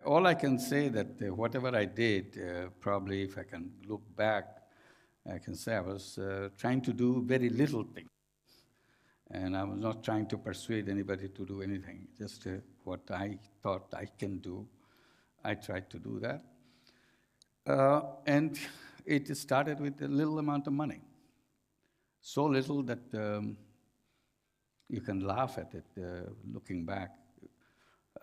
all I can say that whatever I did, probably if I can look back, I can say I was trying to do very little things. And I was not trying to persuade anybody to do anything, just what I thought I can do. I tried to do that. And it started with a little amount of money. So little that you can laugh at it looking back.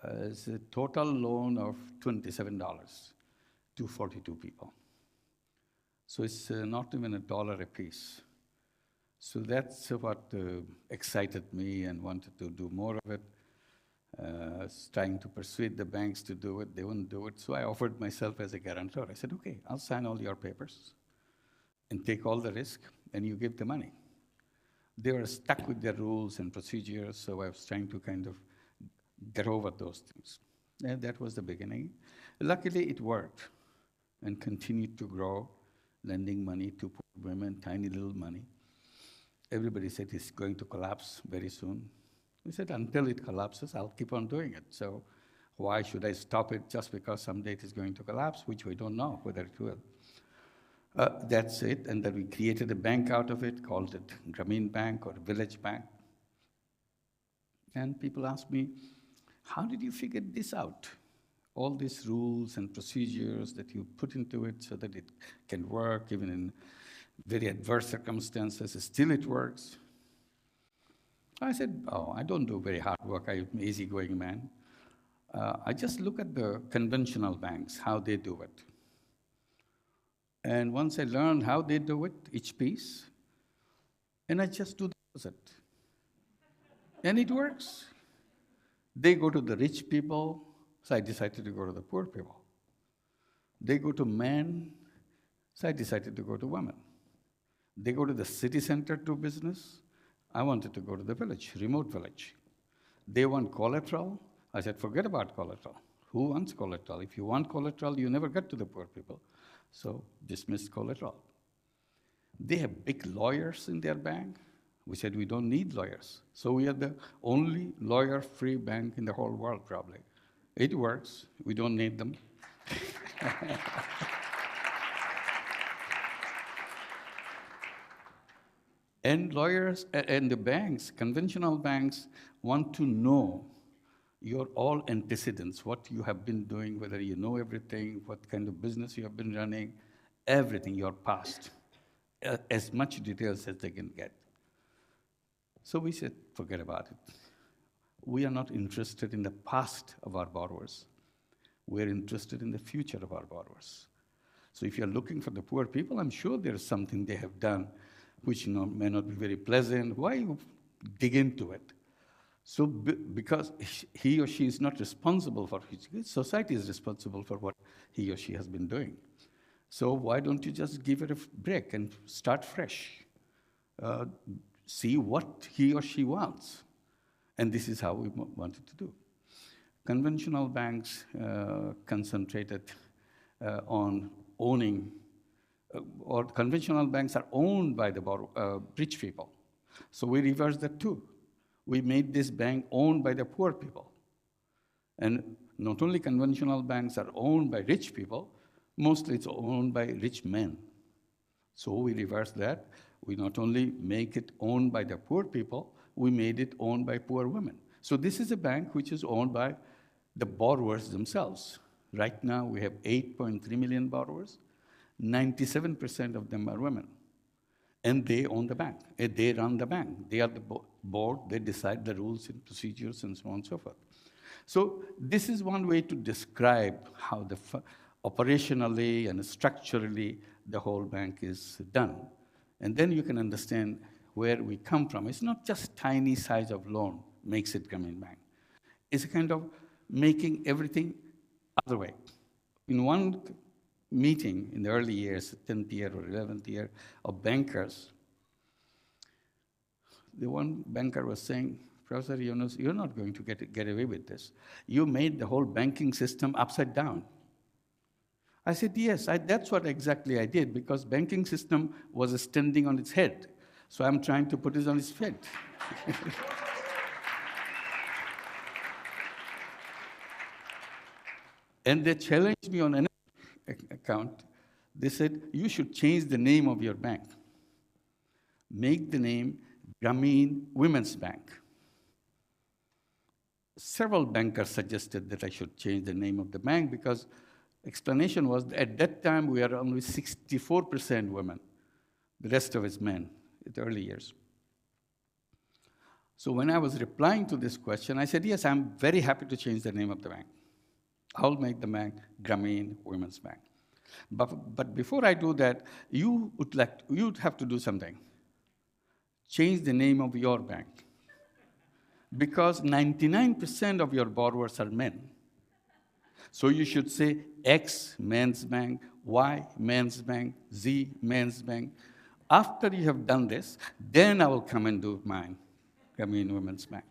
It's a total loan of $27 to 42 people. So it's not even $1 a piece. So that's what excited me and wanted to do more of it. Trying to persuade the banks to do it, they wouldn't do it. So I offered myself as a guarantor. I said, okay, I'll sign all your papers and take all the risk, and you give the money. They were stuck with their rules and procedures, so I was trying to kind of get over those things. And that was the beginning. Luckily, it worked and continued to grow, lending money to poor women, tiny little money. Everybody said it's going to collapse very soon. We said, until it collapses, I'll keep on doing it. So why should I stop it just because someday it is going to collapse, which we don't know whether it will. That's it, and then we created a bank out of it, called it Grameen Bank or Village Bank. And people ask me, how did you figure this out? All these rules and procedures that you put into it so that it can work even in very adverse circumstances, still it works. I said, oh, I don't do very hard work, I'm an easygoing man. I just look at the conventional banks, how they do it. And once I learned how they do it, each piece, and I just do the opposite. And it works. They go to the rich people, so I decided to go to the poor people. They go to men, so I decided to go to women. They go to the city center to do business, I wanted to go to the village, remote village. They want collateral. I said, forget about collateral. Who wants collateral? If you want collateral, you never get to the poor people. So dismissed collateral. They have big lawyers in their bank. We said, we don't need lawyers. So we are the only lawyer-free bank in the whole world, probably. It works. We don't need them. And lawyers and the banks, conventional banks, want to know your all antecedents, what you have been doing, whether you know everything, what kind of business you have been running, everything, your past, as much details as they can get. So we said, forget about it. We are not interested in the past of our borrowers. We're interested in the future of our borrowers. So if you're looking for the poor people, I'm sure there's something they have done which may not be very pleasant. Why you dig into it? So because he or she is not responsible for it, society is responsible for what he or she has been doing. So why don't you just give it a break and start fresh? See what he or she wants. And this is how we wanted to do. Conventional banks concentrated on owning, or conventional banks are owned by the rich people. So we reversed that too. We made this bank owned by the poor people. And not only conventional banks are owned by rich people, mostly it's owned by rich men. So we reversed that. We not only make it owned by the poor people, we made it owned by poor women. So this is a bank which is owned by the borrowers themselves. Right now, we have 8.3 million borrowers. 97% of them are women. And they own the bank. They run the bank. They are the board. They decide the rules and procedures and so on and so forth. So this is one way to describe how operationally and structurally the whole bank is done. And then you can understand where we come from. It's not just tiny size of loan makes it Grameen Bank. It's a kind of making everything other way. In one meeting in the early years, 10th year or 11th year, of bankers, the one banker was saying, Professor Yunus, you're not going to get away with this. You made the whole banking system upside down. I said, yes, that's what exactly I did, because banking system was standing on its head. So I'm trying to put it on its head. And they challenged me on another account. They said, you should change the name of your bank. Make the name Grameen Women's Bank. Several bankers suggested that I should change the name of the bank because explanation was at that time we are only 64% women. The rest of us men in the early years. So when I was replying to this question, I said, yes, I'm very happy to change the name of the bank. I'll make the bank Grameen Women's Bank. But before I do that, you'd have to do something. Change the name of your bank. Because 99% of your borrowers are men. So you should say X Men's Bank, Y Men's Bank, Z Men's Bank. After you have done this, then I will come and do mine, Grameen Women's Bank.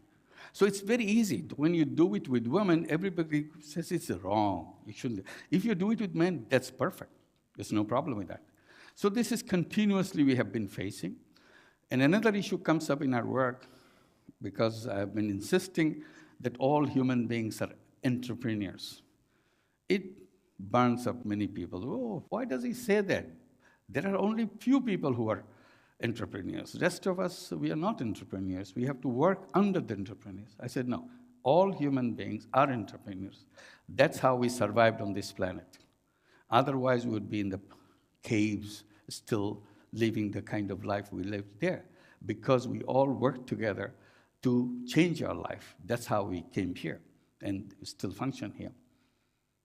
So it's very easy. When you do it with women, everybody says it's wrong. You shouldn't. If you do it with men, that's perfect. There's no problem with that. So this is continuously we have been facing. And another issue comes up in our work because I've been insisting that all human beings are entrepreneurs. It burns up many people. Oh, why does he say that? There are only few people who are entrepreneurs. The rest of us, we are not entrepreneurs. We have to work under the entrepreneurs. I said, no, all human beings are entrepreneurs. That's how we survived on this planet. Otherwise, we would be in the caves, still living the kind of life we lived there, because we all worked together to change our life. That's how we came here and still function here.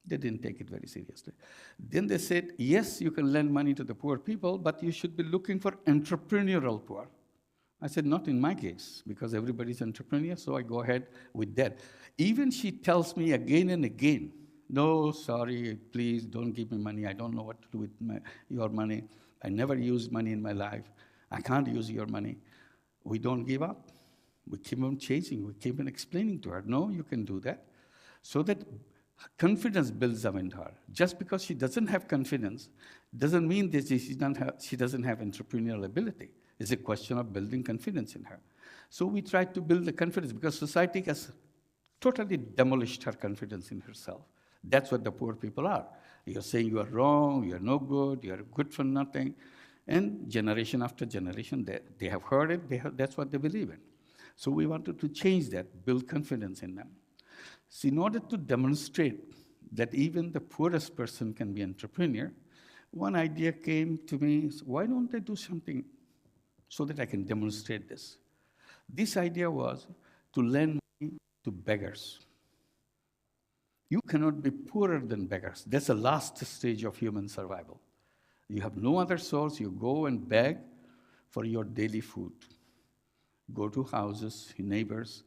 They didn't take it very seriously. Then they said, yes, you can lend money to the poor people, but you should be looking for entrepreneurial poor. I said, not in my case, because everybody's entrepreneur, so I go ahead with that. Even she tells me again and again, no, sorry, please don't give me money. I don't know what to do with your money. I never used money in my life. I can't use your money. We don't give up. We keep on chasing. We keep on explaining to her, no, you can do that. So that confidence builds up in her. Just because she doesn't have confidence doesn't mean that she doesn't have entrepreneurial ability. It's a question of building confidence in her. So we try to build the confidence because society has totally demolished her confidence in herself. That's what the poor people are. You're saying you are wrong, you're no good, you're good for nothing. And generation after generation, they have heard it, that's what they believe in. So we wanted to change that, build confidence in them. So in order to demonstrate that even the poorest person can be an entrepreneur, one idea came to me, why don't I do something so that I can demonstrate this? This idea was to lend money to beggars. You cannot be poorer than beggars. That's the last stage of human survival. You have no other source, you go and beg for your daily food. Go to houses, neighbors,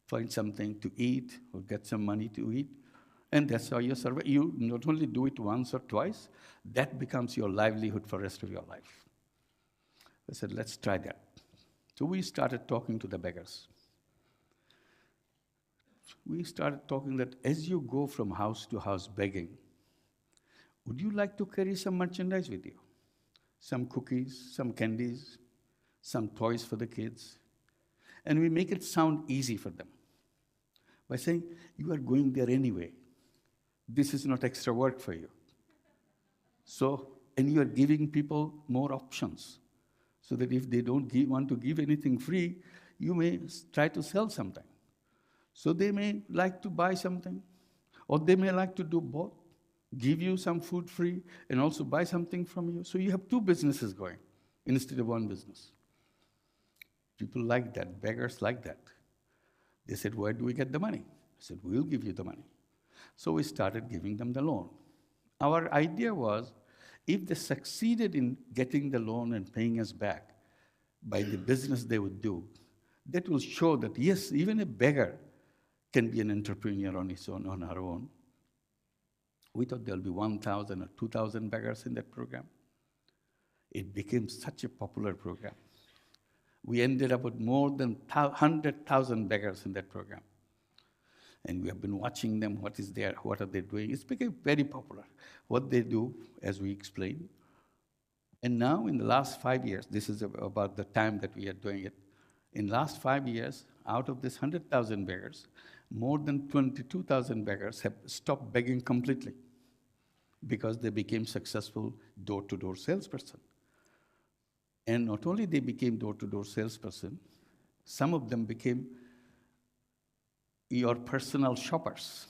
find something to eat or get some money to eat, and that's how you survive. You not only do it once or twice, that becomes your livelihood for the rest of your life. I said, let's try that. So we started talking to the beggars. We started talking that as you go from house to house begging, would you like to carry some merchandise with you? Some cookies, some candies, some toys for the kids. And we make it sound easy for them by saying, you are going there anyway. This is not extra work for you. So, and you are giving people more options so that if they don't want to give anything free, you may try to sell something. So they may like to buy something, or they may like to do both, give you some food free and also buy something from you. So you have two businesses going instead of one business. People like that, beggars like that. They said, where do we get the money? I said, we'll give you the money. So we started giving them the loan. Our idea was, if they succeeded in getting the loan and paying us back by the business they would do, that will show that, yes, even a beggar can be an entrepreneur on his own, on her own. We thought there'll be 1,000 or 2,000 beggars in that program. It became such a popular program. We ended up with more than 100,000 beggars in that program. And we have been watching them, what are they doing? It's become very popular, what they do, as we explained. And now, in the last 5 years, this is about the time that we are doing it, in the last 5 years, out of this 100,000 beggars, more than 22,000 beggars have stopped begging completely because they became successful door-to-door salesperson. And not only they became door-to-door salesperson, some of them became your personal shoppers.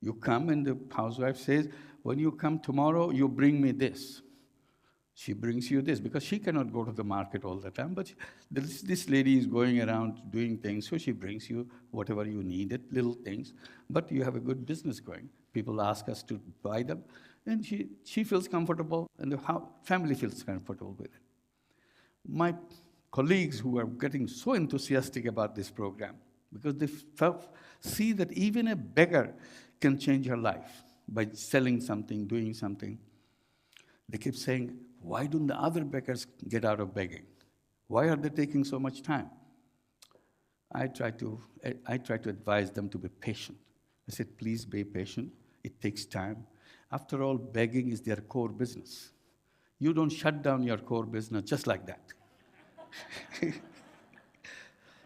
You come and the housewife says, when you come tomorrow, you bring me this. She brings you this because she cannot go to the market all the time, but this lady is going around doing things, so she brings you whatever you needed, little things, but you have a good business going. People ask us to buy them, and she feels comfortable, and the family feels comfortable with it. My colleagues who are getting so enthusiastic about this program, because they see that even a beggar can change her life by selling something, doing something. They keep saying, why don't the other beggars get out of begging? Why are they taking so much time? I try to advise them to be patient. I said, please be patient. It takes time. After all, begging is their core business. You don't shut down your core business just like that.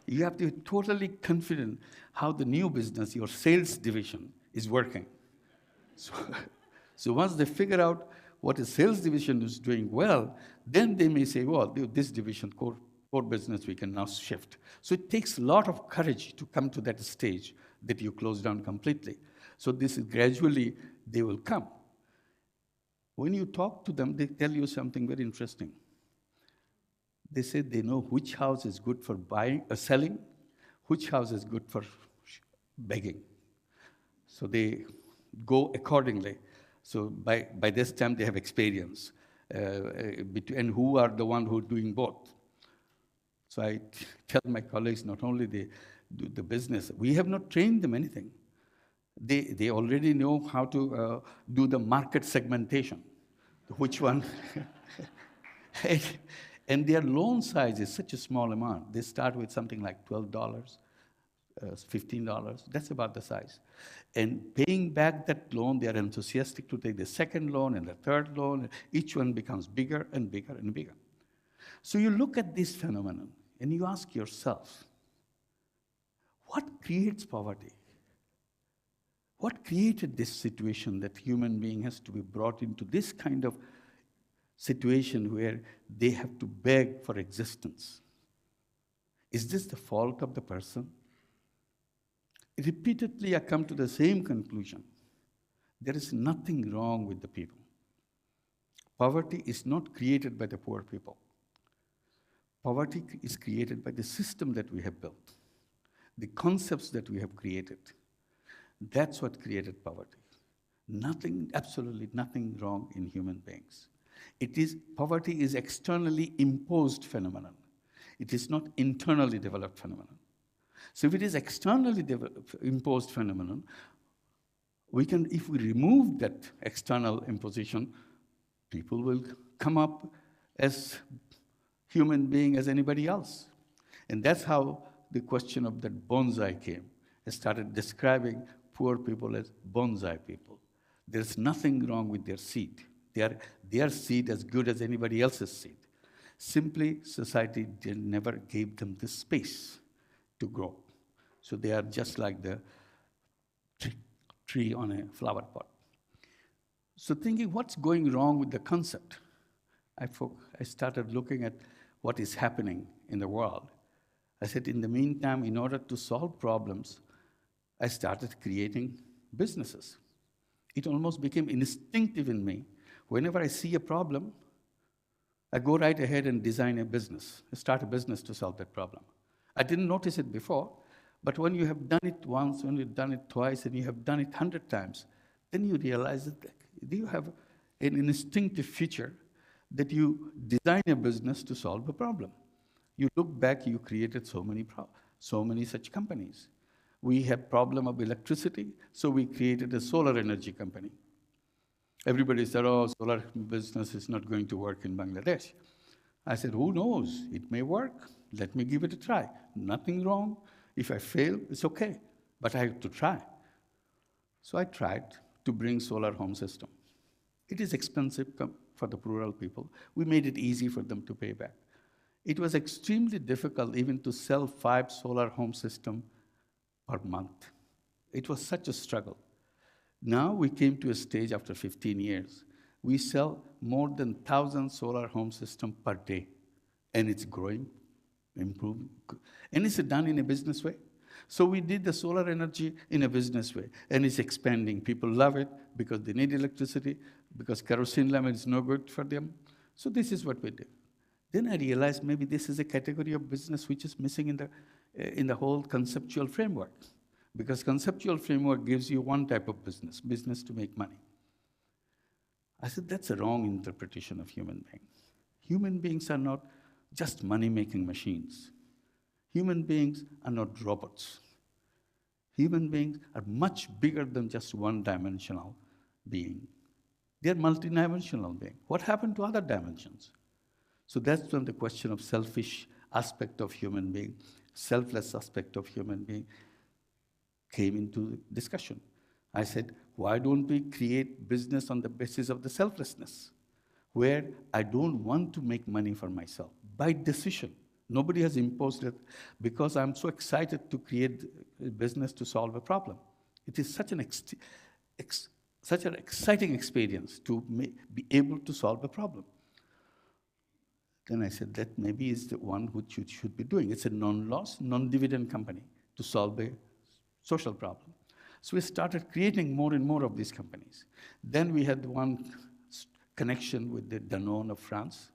You have to be totally confident how the new business, your sales division, is working. So once they figure out what a sales division is doing well, then they may say, well, this division, core business, we can now shift. So it takes a lot of courage to come to that stage that you close down completely. So this is gradually, they will come. When you talk to them, they tell you something very interesting. They say they know which house is good for selling, which house is good for begging. So they go accordingly. So by this time, they have experience. And who are the one who are doing both? So I tell my colleagues, not only they do the business, we have not trained them anything. They already know how to do the market segmentation. Which one? And their loan size is such a small amount. They start with something like $12, $15. That's about the size. And paying back that loan, they are enthusiastic to take the second loan and the third loan. Each one becomes bigger and bigger and bigger. So you look at this phenomenon and you ask yourself, what creates poverty? What created this situation that human being has to be brought into this kind of situation where they have to beg for existence? Is this the fault of the person? Repeatedly, I come to the same conclusion. There is nothing wrong with the people. Poverty is not created by the poor people. Poverty is created by the system that we have built, the concepts that we have created. That's what created poverty. Nothing, absolutely nothing wrong in human beings. Poverty is externally imposed phenomenon. It is not internally developed phenomenon. So if it is externally imposed phenomenon, if we remove that external imposition, people will come up as human being as anybody else. And that's how the question of that bonsai came. I started describing poor people as bonsai people. There's nothing wrong with their seed. Their seed as good as anybody else's seed. Simply, society never gave them the space to grow. So they are just like the tree on a flower pot. So thinking, what's going wrong with the concept? I started looking at what is happening in the world. I said, in the meantime, in order to solve problems, I started creating businesses. It almost became instinctive in me. Whenever I see a problem, I go right ahead and design a business, start a business to solve that problem. I didn't notice it before, but when you have done it once, when you've done it twice, and you have done it 100 times, then you realize that you have an instinctive feature that you design a business to solve a problem. You look back, you created so many such companies. We had problem of electricity, so we created a solar energy company. Everybody said, oh, solar business is not going to work in Bangladesh. I said, who knows? It may work. Let me give it a try. Nothing wrong. If I fail, it's okay. But I have to try. So I tried to bring solar home system. It is expensive for the rural people. We made it easy for them to pay back. It was extremely difficult even to sell 5 solar home system per month. It was such a struggle. Now we came to a stage after 15 years. We sell more than 1,000 solar home systems per day, and it's growing, improving, and it's done in a business way. So we did the solar energy in a business way, and it's expanding. People love it because they need electricity, because kerosene lamp is no good for them. So this is what we did. Then I realized maybe this is a category of business which is missing in the whole conceptual framework. Because conceptual framework gives you one type of business to make money. I said, that's a wrong interpretation of human beings. Human beings are not just money-making machines. Human beings are not robots. Human beings are much bigger than just one-dimensional being. They're multidimensional beings. What happened to other dimensions? So that's when the question of selfish aspect of human being, selfless aspect of human being came into discussion. I said, why don't we create business on the basis of the selflessness, where I don't want to make money for myself, by decision. Nobody has imposed it because I'm so excited to create a business to solve a problem. It is such an exciting experience to be able to solve a problem. Then I said, that maybe is the one which you should be doing. It's a non-loss, non-dividend company to solve a social problem. So we started creating more and more of these companies. Then we had one connection with the Danone of France.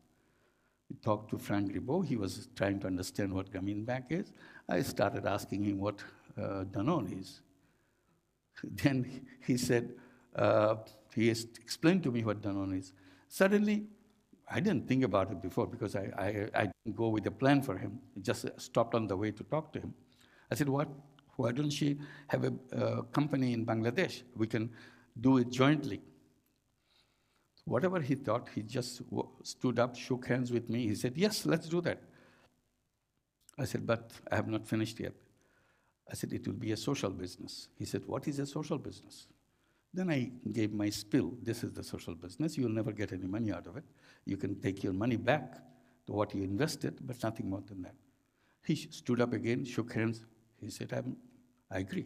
We talked to Frank Ribot. He was trying to understand what Grameen Bank is. I started asking him what Danone is. Then he said, he explained to me what Danone is. Suddenly, I didn't think about it before because I didn't go with a plan for him. I just stopped on the way to talk to him. I said, why don't she have a company in Bangladesh? We can do it jointly. Whatever he thought, he just stood up, shook hands with me. He said, yes, let's do that. I said, but I have not finished yet. I said, it will be a social business. He said, what is a social business? Then I gave my spiel. This is the social business. You'll never get any money out of it. You can take your money back to what you invested, but nothing more than that. He stood up again, shook hands. He said, I agree.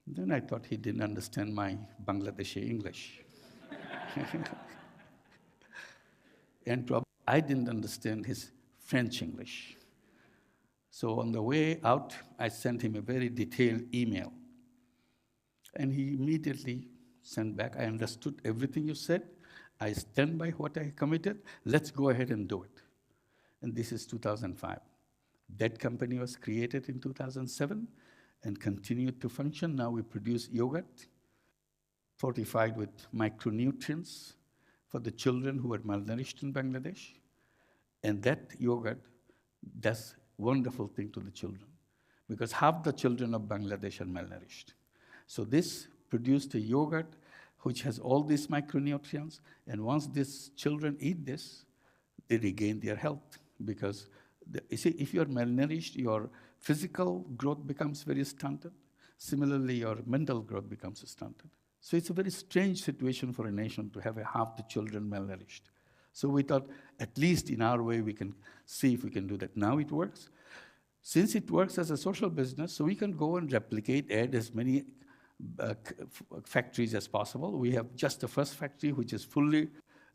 Then I thought he didn't understand my Bangladeshi English. And probably I didn't understand his French English. So on the way out, I sent him a very detailed email. And he immediately sent back, I understood everything you said. I stand by what I committed. Let's go ahead and do it. And this is 2005. That company was created in 2007 and continued to function. Now we produce yogurt fortified with micronutrients for the children who are malnourished in Bangladesh. And that yogurt does wonderful thing to the children because half the children of Bangladesh are malnourished. So this produced a yogurt which has all these micronutrients, and once these children eat this, they regain their health because you see, if you're malnourished, your physical growth becomes very stunted. Similarly, your mental growth becomes stunted. So it's a very strange situation for a nation to have half the children malnourished. So we thought, at least in our way, we can see if we can do that. Now it works. Since it works as a social business, so we can go and replicate, add as many factories as possible. We have just the first factory, which is fully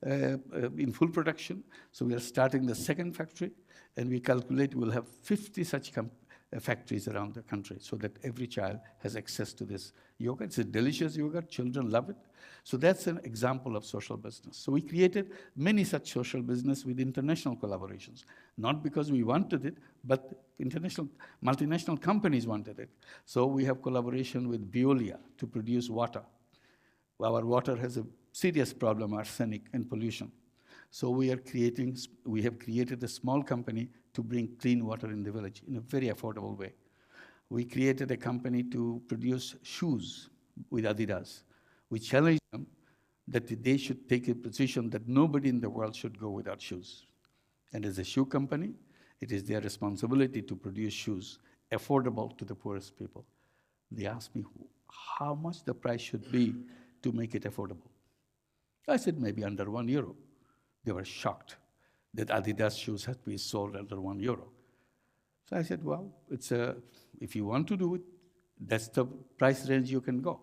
in full production. So we are starting the second factory, and we calculate we'll have 50 such factories around the country so that every child has access to this yogurt. It's a delicious yogurt. Children love it. So that's an example of social business. So we created many such social business with international collaborations, not because we wanted it, but multinational companies wanted it. So we have collaboration with Veolia to produce water. Our water has a serious problem, arsenic and pollution. So we have created a small company to bring clean water in the village in a very affordable way. We created a company to produce shoes with Adidas. We challenged them that they should take a position that nobody in the world should go without shoes. And as a shoe company, it is their responsibility to produce shoes affordable to the poorest people. They asked me how much the price should be to make it affordable. I said maybe under €1. They were shocked that Adidas shoes had to be sold under €1. So I said, well, if you want to do it, that's the price range you can go.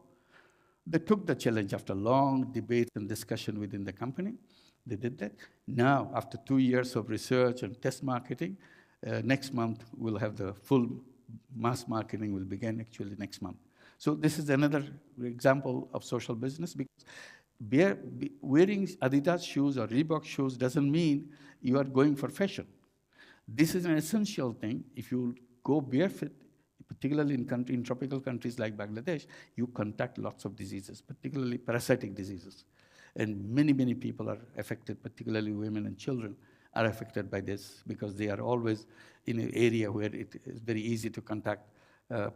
They took the challenge after long debate and discussion within the company. They did that. Now, after 2 years of research and test marketing, next month we'll have the full mass marketing will begin actually next month. So this is another example of social business, because wearing Adidas shoes or Reebok shoes doesn't mean you are going for fashion. This is an essential thing. If you go barefoot, particularly in tropical countries like Bangladesh, you contact lots of diseases, particularly parasitic diseases. And many, many people are affected, particularly women and children are affected by this, because they are always in an area where it is very easy to contact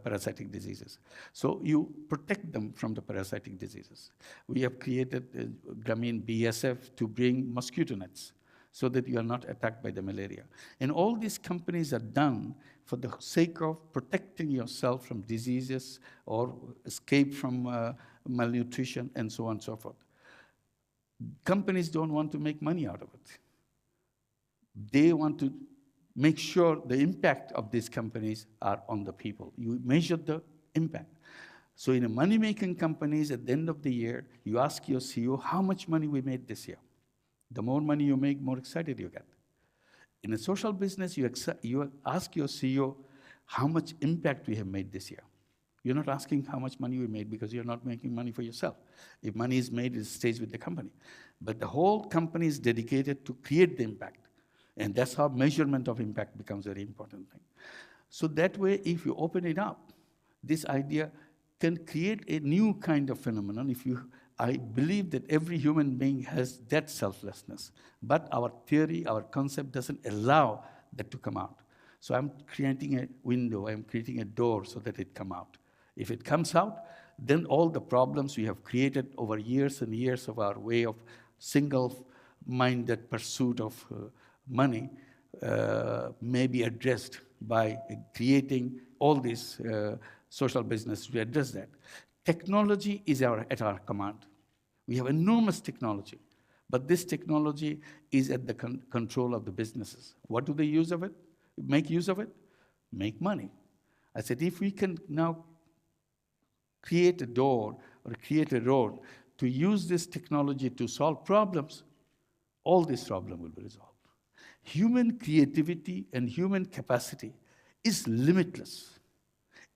parasitic diseases. So you protect them from the parasitic diseases. We have created Grameen BSF to bring mosquito nets so that you are not attacked by the malaria. And all these companies are done for the sake of protecting yourself from diseases or escape from malnutrition and so on and so forth. Companies don't want to make money out of it. They want to make sure the impact of these companies are on the people. You measure the impact. So in a money-making companies, at the end of the year, you ask your CEO, how much money we made this year? The more money you make, more excited you get. In a social business, you ask your CEO, how much impact we have made this year? You're not asking how much money we made because you're not making money for yourself. If money is made, it stays with the company. But the whole company is dedicated to create the impact. And that's how measurement of impact becomes a very important thing. So that way, if you open it up, this idea can create a new kind of phenomenon. I believe that every human being has that selflessness, but our theory, our concept doesn't allow that to come out. So I'm creating a window, I'm creating a door so that it come out. If it comes out, then all the problems we have created over years and years of our way of single-minded pursuit of money may be addressed by creating all these social business to address that. Technology is at our command. We have enormous technology, but this technology is at the control of the businesses. What do they use of it? Make use of it? Make money. I said, if we can now create a door or create a road to use this technology to solve problems, all this problem will be resolved. Human creativity and human capacity is limitless.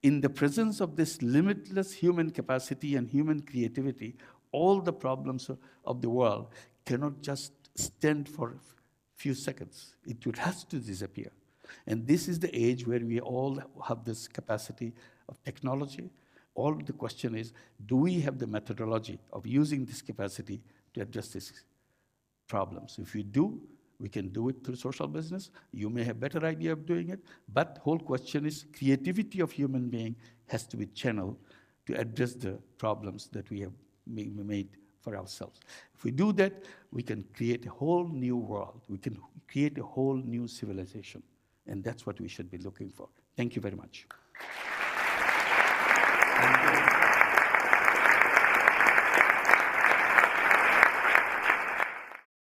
In the presence of this limitless human capacity and human creativity, all the problems of the world cannot just stand for a few seconds. It has to disappear. And this is the age where we all have this capacity of technology. All the question is, do we have the methodology of using this capacity to address these problems? If we do, we can do it through social business. You may have better idea of doing it, but the whole question is creativity of human being has to be channeled to address the problems that we have made for ourselves. If we do that, we can create a whole new world. We can create a whole new civilization. And that's what we should be looking for. Thank you very much.